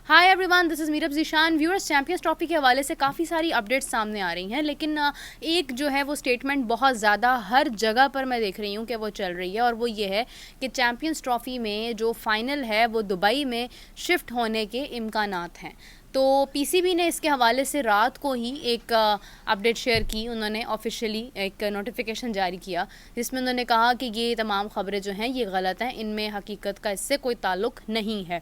Hi everyone, this is Meerab Zeeshan. Viewers, champions trophy के हवाले से काफ़ी सारी अपडेट्स सामने आ रही हैं, लेकिन एक जो है वो स्टेटमेंट बहुत ज़्यादा हर जगह पर मैं देख रही हूँ कि वो चल रही है, और वो ये है कि चैंपियंस ट्रॉफी में जो फाइनल है वो दुबई में शिफ्ट होने के इम्कानात हैं। तो पीसीबी ने इसके हवाले से रात को ही एक अपडेट शेयर की। उन्होंने ऑफिशियली एक नोटिफिकेशन जारी किया जिसमें उन्होंने कहा कि ये तमाम खबरें जो हैं ये गलत हैं, इनमें हकीकत का इससे कोई ताल्लुक़ नहीं है।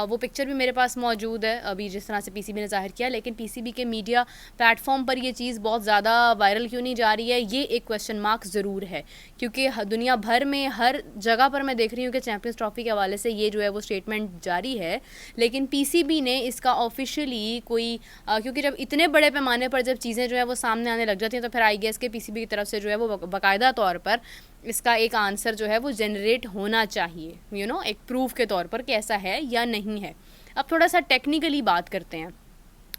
वो पिक्चर भी मेरे पास मौजूद है अभी जिस तरह से पीसीबी ने ज़ाहिर किया, लेकिन पीसीबी के मीडिया प्लेटफॉर्म पर ये चीज़ बहुत ज़्यादा वायरल क्यों नहीं जा रही है, ये एक क्वेश्चन मार्क ज़रूर है। क्योंकि दुनिया भर में हर जगह पर मैं देख रही हूँ कि चैंपियंस ट्रॉफी के हवाले से ये जो है वो स्टेटमेंट जारी है, लेकिन पीसीबी ने इसका ऑफिशियली कोई क्योंकि जब इतने बड़े पैमाने पर जब चीज़ें जो है वो सामने आने लग जाती हैं तो फिर आई गेस के पीसीबी की तरफ से जो है वो बाकायदा तौर पर इसका एक आंसर जो है वो जनरेट होना चाहिए, एक प्रूफ के तौर पर कि ऐसा है या नहीं है। अब थोड़ा सा टेक्निकली बात करते हैं।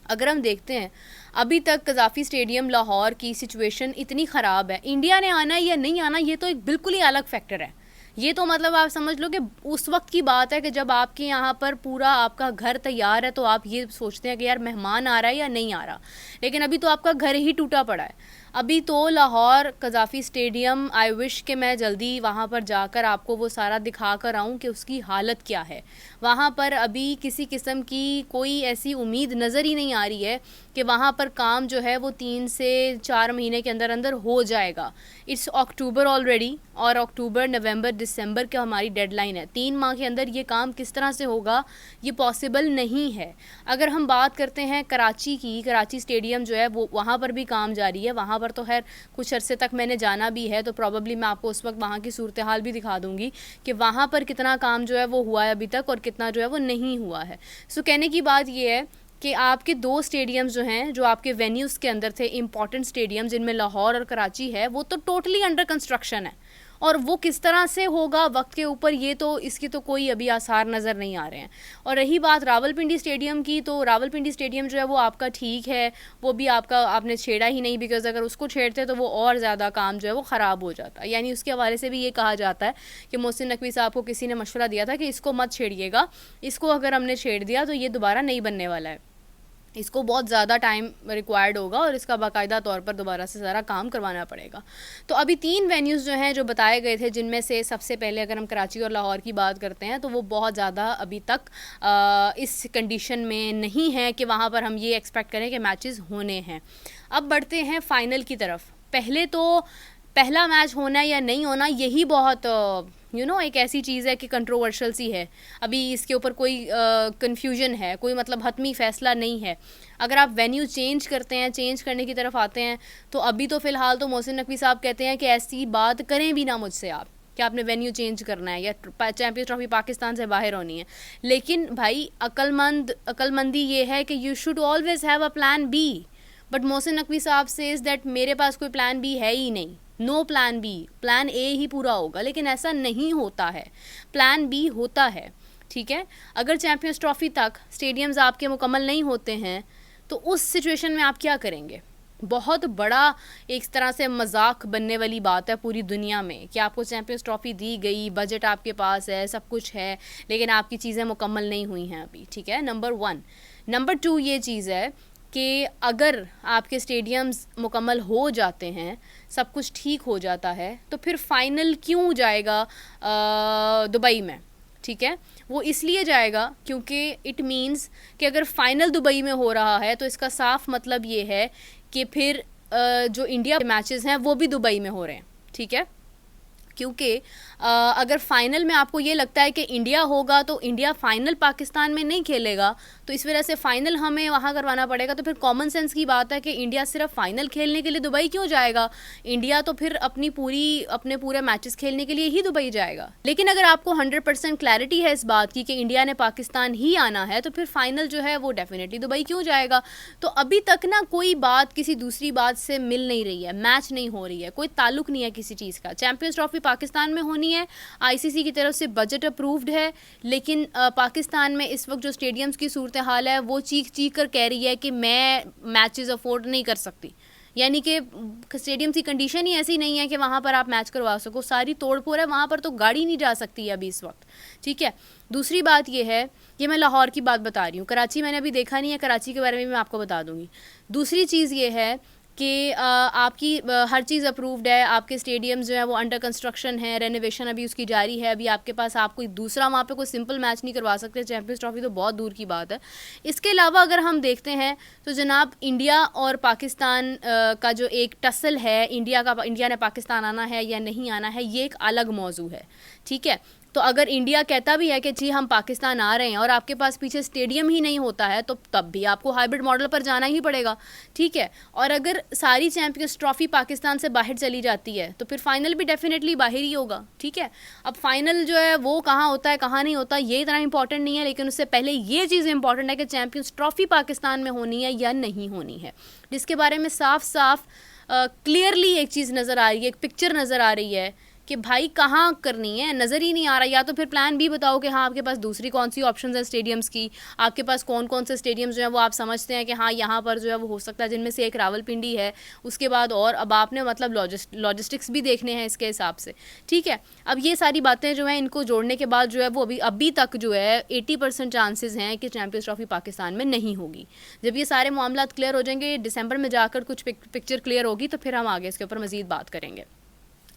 अगर हम देखते हैं अभी तक कज़ाफ़ी स्टेडियम लाहौर की सिचुएशन इतनी ख़राब है, इंडिया ने आना या नहीं आना ये तो एक बिल्कुल ही अलग फैक्टर है। ये तो मतलब आप समझ लो कि उस वक्त की बात है कि जब आपके यहाँ पर पूरा आपका घर तैयार है तो आप ये सोचते हैं कि यार मेहमान आ रहा है या नहीं आ रहा, लेकिन अभी तो आपका घर ही टूटा पड़ा है। अभी तो लाहौर कज़ाफ़ी स्टेडियम, आई विश कि मैं जल्दी वहाँ पर जाकर आपको वो सारा दिखा कर आऊँ कि उसकी हालत क्या है। वहाँ पर अभी किसी किस्म की कोई ऐसी उम्मीद नज़र ही नहीं आ रही है कि वहाँ पर काम जो है वो 3 से 4 महीने के अंदर अंदर हो जाएगा। इट्स अक्टूबर ऑलरेडी, और अक्टूबर, नवंबर, दिसंबर की हमारी डेडलाइन है। 3 माह के अंदर ये काम किस तरह से होगा, ये पॉसिबल नहीं है। अगर हम बात करते हैं कराची की, कराची स्टेडियम जो है वो वहाँ पर भी काम जारी है। वहाँ पर तो खैर कुछ अरसे तक मैंने जाना भी है, तो प्रॉब्ली मैं आपको उस वक्त वहाँ की सूरत हाल भी दिखा दूँगी कि वहाँ पर कितना काम जो है वो हुआ है अभी तक और कितना जो है वो नहीं हुआ है। सो कहने की बात ये है कि आपके 2 स्टेडियम्स जो हैं, जो आपके वेन्यूज़ के अंदर थे, इंपॉर्टेंट स्टेडियम जिनमें लाहौर और कराची है, वो तो टोटली अंडर कंस्ट्रक्शन है। और वो किस तरह से होगा वक्त के ऊपर, ये तो इसकी तो कोई अभी आसार नज़र नहीं आ रहे हैं। और रही बात रावलपिंडी स्टेडियम की, तो रावलपिंडी स्टेडियम जो है वो आपका ठीक है, वो भी आपका आपने छेड़ा ही नहीं, बिकॉज़ अगर उसको छेड़ते तो वो और ज़्यादा काम जो है वो ख़राब हो जाता। यानी उसके हवाले से भी ये कहा जाता है कि मोहसिन नकवी साहब को किसी ने मशवरा दिया था कि इसको मत छेड़िएगा, इसको अगर हमने छेड़ दिया तो ये दोबारा नहीं बनने वाला है, इसको बहुत ज़्यादा टाइम रिक्वायर्ड होगा और इसका बाकायदा तौर पर दोबारा से सारा काम करवाना पड़ेगा। तो अभी 3 वेन्यूज़ जो हैं जो बताए गए थे, जिनमें से सबसे पहले अगर हम कराची और लाहौर की बात करते हैं तो वो बहुत ज़्यादा अभी तक इस कंडीशन में नहीं है कि वहाँ पर हम ये एक्सपेक्ट करें कि मैचेस होने हैं। अब बढ़ते हैं फ़ाइनल की तरफ। पहले तो पहला मैच होना या नहीं होना यही बहुत एक ऐसी चीज़ है कि कंट्रोवर्शियल सी है। अभी इसके ऊपर कोई कन्फ्यूजन है, कोई मतलब हतमी फ़ैसला नहीं है। अगर आप वेन्यू चेंज करते हैं, चेंज करने की तरफ आते हैं, तो अभी तो फ़िलहाल तो मोहसिन नकवी साहब कहते हैं कि ऐसी बात करें भी ना मुझसे आप कि आपने वेन्यू चेंज करना है या चैंपियंस ट्रॉफी पाकिस्तान से बाहर होनी है। लेकिन भाई अक्लमंदी ये है कि you should always have a plan B. But Mohsin Naqvi साहब सेज़ दैट मेरे पास कोई प्लान बी है ही नहीं, no plan B, plan A ही पूरा होगा। लेकिन ऐसा नहीं होता है, प्लान बी होता है। ठीक है, अगर चैंपियंस ट्रॉफी तक स्टेडियम्स आपके मुकम्मल नहीं होते हैं तो उस सिचुएशन में आप क्या करेंगे? बहुत बड़ा एक तरह से मजाक बनने वाली बात है पूरी दुनिया में कि आपको चैंपियंस ट्रॉफी दी गई, बजट आपके पास है, सब कुछ है, लेकिन आपकी चीज़ें मुकम्मल नहीं हुई हैं अभी। ठीक है, नंबर 1। नंबर 2 ये चीज़ है कि अगर आपके स्टेडियम्स मुकम्मल हो जाते हैं, सब कुछ ठीक हो जाता है, तो फिर फ़ाइनल क्यों जाएगा दुबई में? ठीक है, वो इसलिए जाएगा क्योंकि इट मीन्स कि अगर फ़ाइनल दुबई में हो रहा है तो इसका साफ मतलब ये है कि फिर जो इंडिया के मैचेस हैं वो भी दुबई में हो रहे हैं। ठीक है, क्योंकि अगर फ़ाइनल में आपको ये लगता है कि इंडिया होगा तो इंडिया फ़ाइनल पाकिस्तान में नहीं खेलेगा, तो इस वजह से फ़ाइनल हमें वहाँ करवाना पड़ेगा। तो फिर कॉमन सेंस की बात है कि इंडिया सिर्फ फ़ाइनल खेलने के लिए दुबई क्यों जाएगा? इंडिया तो फिर अपने पूरे मैचेस खेलने के लिए ही दुबई जाएगा। लेकिन अगर आपको 100% क्लैरिटी है इस बात की कि इंडिया ने पाकिस्तान ही आना है, तो फिर फ़ाइनल जो है वो डेफिनेटली दुबई क्यों जाएगा? तो अभी तक ना कोई बात किसी दूसरी बात से मिल नहीं रही है, मैच नहीं हो रही है, कोई ताल्लुक नहीं है किसी चीज़ का। चैंपियंस ट्रॉफी पाकिस्तान में होनी है, आईसीसी की तरफ से बजट अप्रूव्ड है, लेकिन पाकिस्तान में इस वक्त जो स्टेडियम्स की सूरत हाल है वो चीख चीख कर कह रही है कि मैं मैचेस अफोर्ड नहीं कर सकती, यानी कि स्टेडियम की कंडीशन ही ऐसी नहीं है कि वहाँ पर आप मैच करवा सको, सारी तोड़ फोड़ है, वहाँ पर तो गाड़ी नहीं जा सकती है अभी इस वक्त, ठीक है। दूसरी बात ये है, ये मैं लाहौर की बात बता रही हूँ, कराची मैंने अभी देखा नहीं है, कराची के बारे में भी मैं आपको बता दूँगी। दूसरी चीज़ ये है कि आपकी हर चीज़ अप्रूव्ड है, आपके स्टेडियम जो है वो अंडर कंस्ट्रक्शन है, रेनोवेशन अभी उसकी जारी है, अभी आपके पास आप कोई दूसरा वहाँ पे कोई सिंपल मैच नहीं करवा सकते, चैंपियंस ट्रॉफी तो बहुत दूर की बात है। इसके अलावा अगर हम देखते हैं तो जनाब इंडिया और पाकिस्तान का जो एक टसल है, इंडिया ने पाकिस्तान आना है या नहीं आना है, ये एक अलग मौजू है, ठीक है। तो अगर इंडिया कहता भी है कि जी हम पाकिस्तान आ रहे हैं और आपके पास पीछे स्टेडियम ही नहीं होता है, तो तब भी आपको हाइब्रिड मॉडल पर जाना ही पड़ेगा, ठीक है। और अगर सारी चैंपियंस ट्रॉफी पाकिस्तान से बाहर चली जाती है तो फिर फाइनल भी डेफिनेटली बाहर ही होगा, ठीक है। अब फाइनल जो है वो कहाँ होता है कहाँ नहीं होता ये इतना इंपॉर्टेंट नहीं है, लेकिन उससे पहले ये चीज़ इंपॉर्टेंट है कि चैंपियंस ट्रॉफी पाकिस्तान में होनी है या नहीं होनी है, जिसके बारे में साफ साफ क्लियरली एक चीज़ नज़र आ रही है, एक पिक्चर नज़र आ रही है कि भाई कहाँ करनी है, नज़र ही नहीं आ रहा। या तो फिर प्लान भी बताओ कि हाँ आपके पास दूसरी कौन सी ऑप्शंस हैं स्टेडियम्स की, आपके पास कौन कौन से स्टेडियम्स जो है वो आप समझते हैं कि हाँ यहाँ पर जो है वो हो सकता है, जिनमें से एक रावलपिंडी है, उसके बाद और अब आपने मतलब लॉजिस्टिक्स भी देखने हैं इसके हिसाब से, ठीक है। अब ये सारी बातें जो हैं इनको जोड़ने के बाद जो है वो अभी तक जो है 80% चांसेस हैं कि चैंपियंस ट्रॉफी पाकिस्तान में नहीं होगी। जब ये सारे मामला क्लियर हो जाएंगे, दिसंबर में जाकर कुछ पिक्चर क्लियर होगी, तो फिर हम आगे इसके ऊपर मज़ीद बात करेंगे।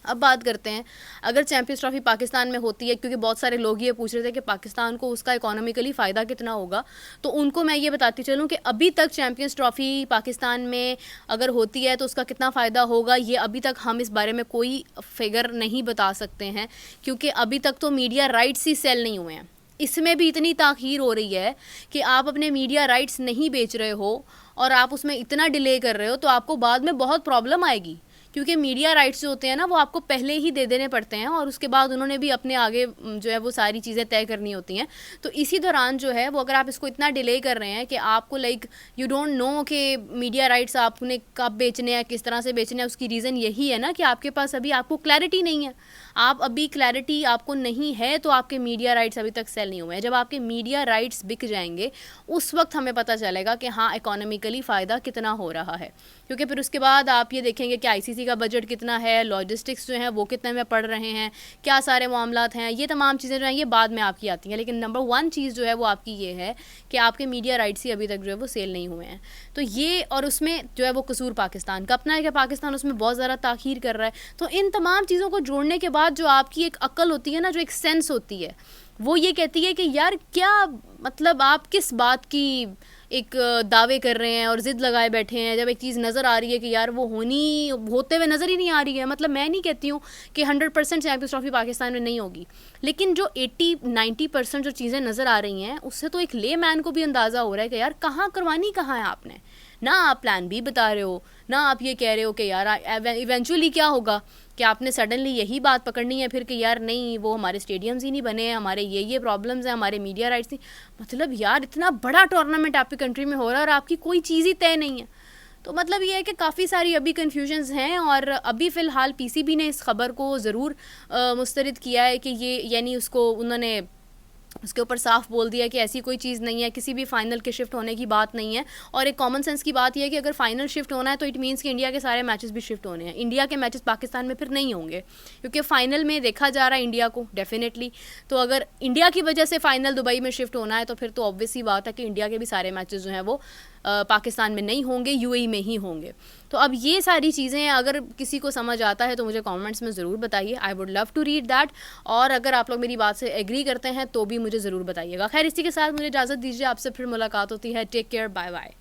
अब बात करते हैं, अगर चैंपियंस ट्रॉफी पाकिस्तान में होती है, क्योंकि बहुत सारे लोग ये पूछ रहे थे कि पाकिस्तान को उसका इकोनॉमिकली फ़ायदा कितना होगा, तो उनको मैं ये बताती चलूँ कि अभी तक चैंपियंस ट्रॉफी पाकिस्तान में अगर होती है तो उसका कितना फ़ायदा होगा, ये अभी तक हम इस बारे में कोई फिगर नहीं बता सकते हैं, क्योंकि अभी तक तो मीडिया राइट्स ही सेल नहीं हुए हैं। इसमें भी इतनी ताख़ीर हो रही है कि आप अपने मीडिया राइट्स नहीं बेच रहे हो और आप उसमें इतना डिले कर रहे हो, तो आपको बाद में बहुत प्रॉब्लम आएगी, क्योंकि मीडिया राइट्स जो होते हैं ना वो आपको पहले ही दे देने पड़ते हैं और उसके बाद उन्होंने भी अपने आगे जो है वो सारी चीज़ें तय करनी होती हैं। तो इसी दौरान जो है वो अगर आप इसको इतना डिले कर रहे हैं कि आपको यू डोंट नो कि मीडिया राइट्स आपने कब बेचने हैं, किस तरह से बेचने हैं, उसकी रीज़न यही है ना कि आपके पास अभी आपको क्लैरिटी नहीं है। आप अभी क्लैरिटी आपको नहीं है तो आपके मीडिया राइट्स अभी तक सेल नहीं हुए हैं। जब आपके मीडिया राइट्स बिक जाएंगे उस वक्त हमें पता चलेगा कि हाँ इकोनॉमिकली फ़ायदा कितना हो रहा है, क्योंकि फिर उसके बाद आप ये देखेंगे कि आईसीसी का बजट कितना है, लॉजिस्टिक्स जो है वो कितने में पड़ रहे हैं, क्या सारे मामलात हैं, ये तमाम चीज़ें जो हैं ये बाद में आपकी आती हैं। लेकिन नंबर 1 चीज़ जो है वो आपकी ये है कि आपके मीडिया राइट्स ही अभी तक जो है वो सेल नहीं हुए हैं। तो ये, और उसमें जो है वो कसूर पाकिस्तान का अपना है कि पाकिस्तान उसमें बहुत ज़्यादा ताख़ीर कर रहा है। तो इन तमाम चीज़ों को जोड़ने के बाद जो आपकी एक अक्ल होती है ना, जो एक सेंस होती है, वो ये कहती है कि यार क्या मतलब आप किस बात की एक दावे कर रहे हैं और ज़िद लगाए बैठे हैं, जब एक चीज़ नज़र आ रही है कि यार वो होते हुए नज़र ही नहीं आ रही है। मतलब मैं नहीं कहती हूँ कि 100% चैंपियंस ट्रॉफी पाकिस्तान में नहीं होगी, लेकिन जो 80-90% जो चीज़ें नज़र आ रही हैं उससे तो एक ले मैन को भी अंदाज़ा हो रहा है कि यार कहाँ करवानी कहाँ है आपने। ना आप प्लान बी बता रहे हो, ना आप ये कह रहे हो कि यार इवेंचुअली क्या होगा कि आपने सडनली यही बात पकड़नी है फिर कि यार नहीं वो हमारे स्टेडियम्स ही नहीं बने हैं, हमारे ये प्रॉब्लम्स हैं, हमारे मीडिया राइट्स नहीं। मतलब यार इतना बड़ा टूर्नामेंट आपकी कंट्री में हो रहा है और आपकी कोई चीज़ ही तय नहीं है। तो मतलब ये है कि काफ़ी सारी अभी कन्फ्यूजन्स हैं और अभी फ़िलहाल पीसीबी ने इस खबर को ज़रूर मुस्तरद किया है कि ये यानी उसको उन्होंने उसके ऊपर साफ बोल दिया कि ऐसी कोई चीज़ नहीं है, किसी भी फाइनल के शिफ्ट होने की बात नहीं है। और एक कॉमन सेंस की बात यह है कि अगर फाइनल शिफ्ट होना है तो इट मीन्स कि इंडिया के सारे मैचेस भी शिफ्ट होने हैं। इंडिया के मैचेस पाकिस्तान में फिर नहीं होंगे, क्योंकि फ़ाइनल में देखा जा रहा है इंडिया को डेफिनेटली। तो अगर इंडिया की वजह से फ़ाइनल दुबई में शिफ्ट होना है तो फिर तो ऑब्वियस ही बात है कि इंडिया के भी सारे मैचेस जो हैं वो पाकिस्तान में नहीं होंगे, यूएई में ही होंगे। तो अब ये सारी चीज़ें अगर किसी को समझ आता है तो मुझे कमेंट्स में ज़रूर बताइए, I would love to read that. और अगर आप लोग मेरी बात से एग्री करते हैं तो भी मुझे ज़रूर बताइएगा। खैर इसी के साथ मुझे इजाज़त दीजिए, आपसे फिर मुलाकात होती है। Take care, bye bye.